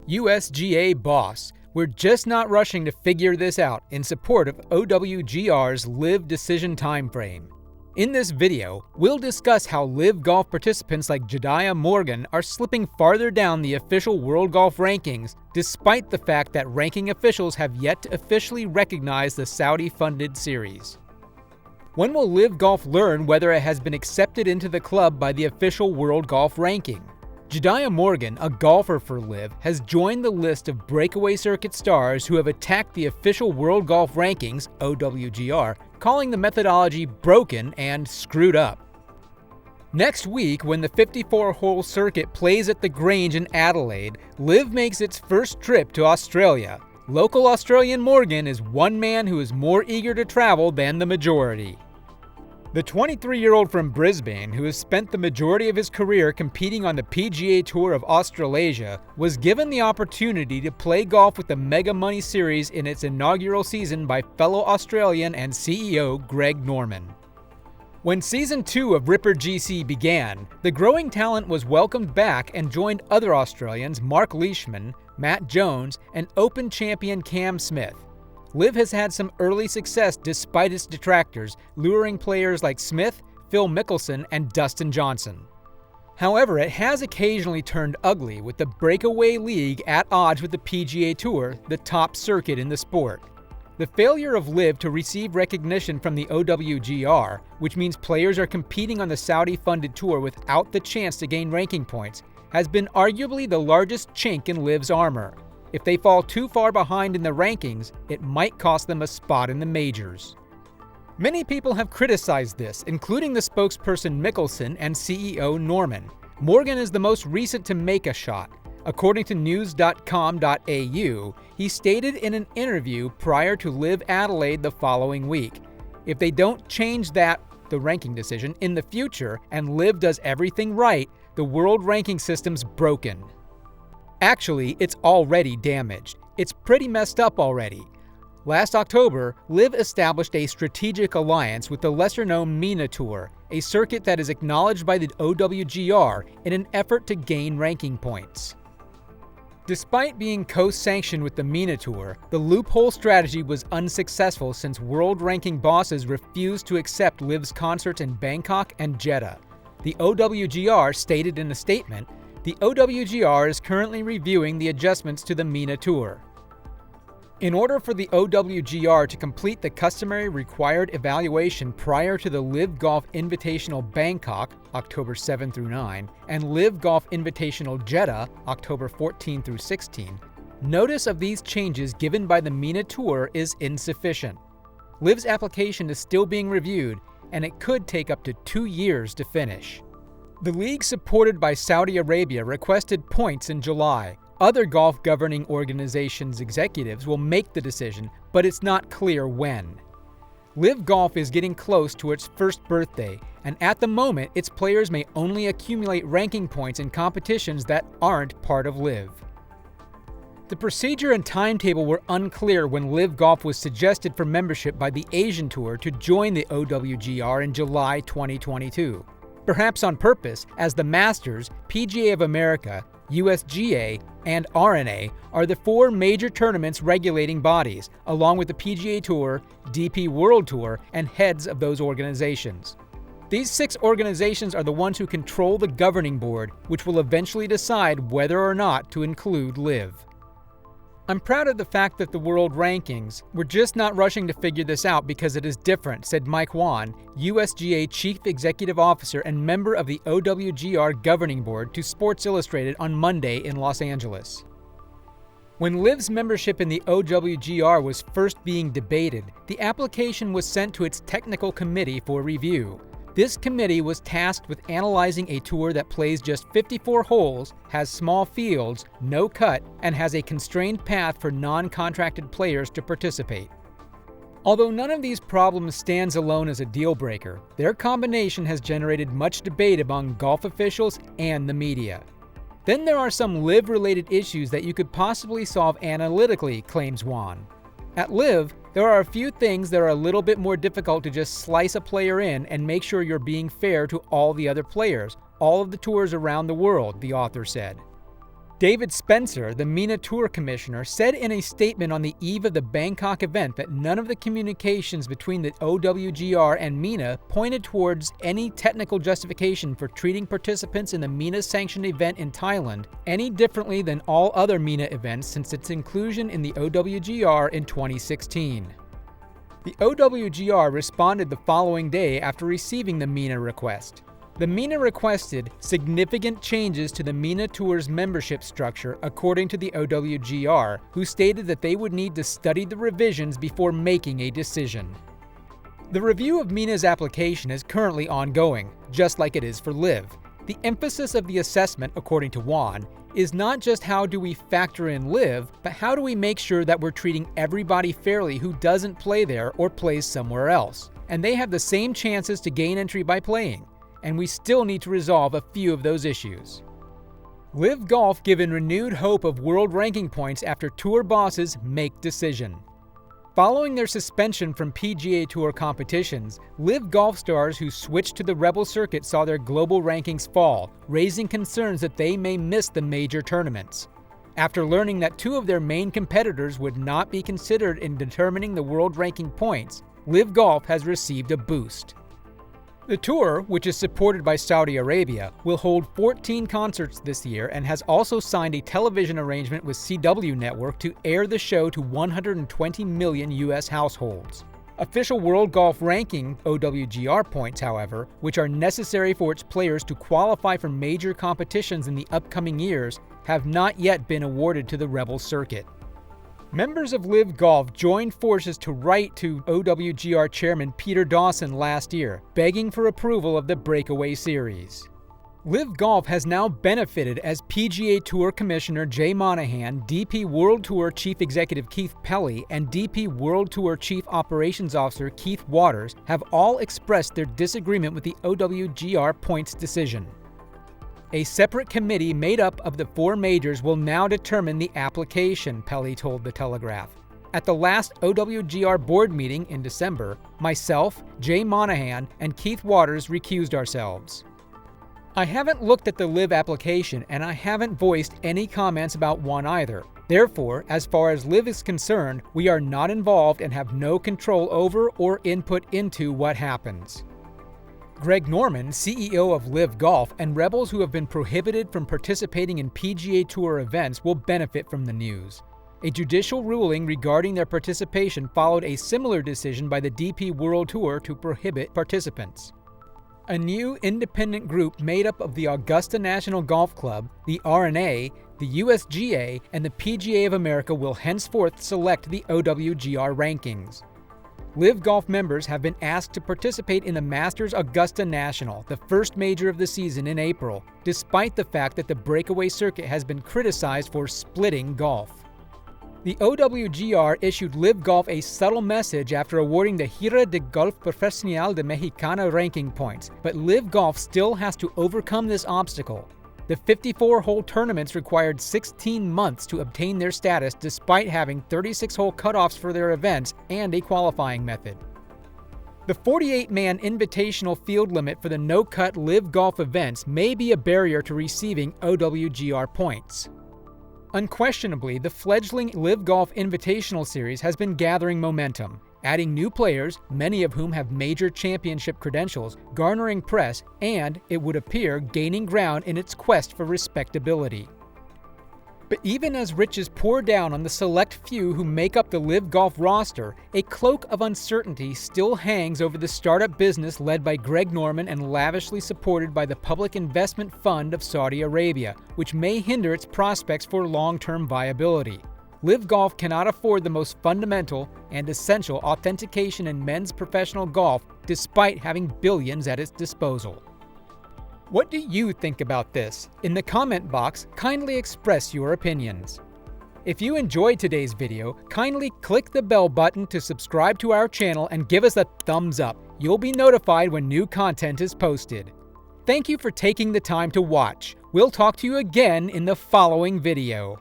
USGA boss, we're just not rushing to figure this out in support of OWGR's LIV decision timeframe. In this video, we'll discuss how LIV Golf participants like Jediah Morgan are slipping farther down the official World Golf rankings, despite the fact that ranking officials have yet to officially recognize the Saudi-funded series. When will LIV Golf learn whether it has been accepted into the club by the official World Golf ranking? Jediah Morgan, a golfer for LIV, has joined the list of breakaway circuit stars who have attacked the official World Golf rankings, OWGR, calling the methodology broken and screwed up. Next week, when the 54-hole circuit plays at the Grange in Adelaide, LIV makes its first trip to Australia. Local Australian Morgan is one man who is more eager to travel than the majority. The 23-year-old from Brisbane, who has spent the majority of his career competing on the PGA Tour of Australasia, was given the opportunity to play golf with the Mega Money Series in its inaugural season by fellow Australian and CEO Greg Norman. When Season 2 of Ripper GC began, the growing talent was welcomed back and joined other Australians Mark Leishman, Matt Jones, and Open champion Cam Smith. LIV has had some early success despite its detractors, luring players like Smith, Phil Mickelson, and Dustin Johnson. However, it has occasionally turned ugly, with the breakaway league at odds with the PGA Tour, the top circuit in the sport. The failure of LIV to receive recognition from the OWGR, which means players are competing on the Saudi-funded tour without the chance to gain ranking points, has been arguably the largest chink in LIV's armor. If they fall too far behind in the rankings, it might cost them a spot in the majors. Many people have criticized this, including the spokesperson Mickelson and CEO Norman. Morgan is the most recent to make a shot. According to news.com.au, he stated in an interview prior to LIV Adelaide the following week, "If they don't change the ranking decision, in the future, and LIV does everything right, the world ranking system's broken." Actually, it's already damaged. It's pretty messed up already. Last October, LIV established a strategic alliance with the lesser-known MENA Tour, a circuit that is acknowledged by the OWGR in an effort to gain ranking points. Despite being co-sanctioned with the MENA Tour, the loophole strategy was unsuccessful since world ranking bosses refused to accept LIV's concerts in Bangkok and Jeddah. The OWGR stated in a statement, "The OWGR is currently reviewing the adjustments to the MENA Tour." In order for the OWGR to complete the customary required evaluation prior to the LIV Golf Invitational Bangkok, October 7 through 9, and LIV Golf Invitational Jeddah, October 14 through 16, notice of these changes given by the MENA Tour is insufficient. LIV's application is still being reviewed, and it could take up to 2 years to finish. The league, supported by Saudi Arabia, requested points in July. Other golf governing organizations' executives will make the decision, but it's not clear when. LIV Golf is getting close to its first birthday, and at the moment, its players may only accumulate ranking points in competitions that aren't part of LIV. The procedure and timetable were unclear when LIV Golf was suggested for membership by the Asian Tour to join the OWGR in July 2022. Perhaps on purpose, as the Masters, PGA of America, USGA, and R&A are the 4 major tournaments regulating bodies, along with the PGA Tour, DP World Tour, and heads of those organizations. These 6 organizations are the ones who control the governing board, which will eventually decide whether or not to include LIV. "I'm proud of the fact that the world rankings, we're just not rushing to figure this out because it is different," said Mike Wan, USGA Chief Executive Officer and member of the OWGR Governing Board, to Sports Illustrated on Monday in Los Angeles. When LIV's membership in the OWGR was first being debated, the application was sent to its technical committee for review. This committee was tasked with analyzing a tour that plays just 54 holes, has small fields, no cut, and has a constrained path for non-contracted players to participate. Although none of these problems stands alone as a deal breaker, their combination has generated much debate among golf officials and the media. Then there are some LIV-related issues that you could possibly solve analytically, claims Wan. At LIV, there are a few things that are a little bit more difficult to just slice a player in and make sure you're being fair to all the other players, all of the tours around the world, the author said. David Spencer, the MENA Tour Commissioner, said in a statement on the eve of the Bangkok event that none of the communications between the OWGR and MENA pointed towards any technical justification for treating participants in the MENA-sanctioned event in Thailand any differently than all other MENA events since its inclusion in the OWGR in 2016. The OWGR responded the following day after receiving the MENA request. The MENA requested significant changes to the MENA Tour's membership structure according to the OWGR, who stated that they would need to study the revisions before making a decision. The review of MENA's application is currently ongoing, just like it is for LIV. The emphasis of the assessment, according to Juan, is not just how do we factor in LIV, but how do we make sure that we're treating everybody fairly who doesn't play there or plays somewhere else, and they have the same chances to gain entry by playing. And we still need to resolve a few of those issues. LIV Golf given renewed hope of world ranking points after tour bosses make decision. Following their suspension from PGA Tour competitions, LIV Golf stars who switched to the Rebel circuit saw their global rankings fall, raising concerns that they may miss the major tournaments. After learning that two of their main competitors would not be considered in determining the world ranking points, LIV Golf has received a boost. The tour, which is supported by Saudi Arabia, will hold 14 concerts this year and has also signed a television arrangement with CW Network to air the show to 120 million U.S. households. Official World Golf Ranking OWGR points, however, which are necessary for its players to qualify for major competitions in the upcoming years, have not yet been awarded to the Rebel circuit. Members of LIV Golf joined forces to write to OWGR Chairman Peter Dawson last year, begging for approval of the Breakaway Series. LIV Golf has now benefited as PGA Tour Commissioner Jay Monahan, DP World Tour Chief Executive Keith Pelley, and DP World Tour Chief Operations Officer Keith Waters have all expressed their disagreement with the OWGR points decision. A separate committee made up of the four majors will now determine the application, Pelley told The Telegraph. At the last OWGR board meeting in December, myself, Jay Monahan, and Keith Waters recused ourselves. I haven't looked at the LIV application and I haven't voiced any comments about one either. Therefore, as far as LIV is concerned, we are not involved and have no control over or input into what happens. Greg Norman, CEO of LIV Golf, and Rebels who have been prohibited from participating in PGA Tour events will benefit from the news. A judicial ruling regarding their participation followed a similar decision by the DP World Tour to prohibit participants. A new independent group made up of the Augusta National Golf Club, the R&A, the USGA, and the PGA of America will henceforth select the OWGR rankings. LIV Golf members have been asked to participate in the Masters Augusta National, the first major of the season in April, despite the fact that the breakaway circuit has been criticized for splitting golf. The OWGR issued LIV Golf a subtle message after awarding the Gira de Golf Profesional de Mexicana ranking points, but LIV Golf still has to overcome this obstacle. The 54-hole tournaments required 16 months to obtain their status despite having 36-hole cutoffs for their events and a qualifying method. The 48-man invitational field limit for the no-cut LIV Golf events may be a barrier to receiving OWGR points. Unquestionably, the fledgling LIV Golf Invitational Series has been gathering momentum, adding new players, many of whom have major championship credentials, garnering press, and, it would appear, gaining ground in its quest for respectability. But even as riches pour down on the select few who make up the LIV Golf roster, a cloak of uncertainty still hangs over the startup business led by Greg Norman and lavishly supported by the Public Investment Fund of Saudi Arabia, which may hinder its prospects for long-term viability. LIV Golf cannot afford the most fundamental and essential authentication in men's professional golf despite having billions at its disposal. What do you think about this? In the comment box, kindly express your opinions. If you enjoyed today's video, kindly click the bell button to subscribe to our channel and give us a thumbs up. You'll be notified when new content is posted. Thank you for taking the time to watch. We'll talk to you again in the following video.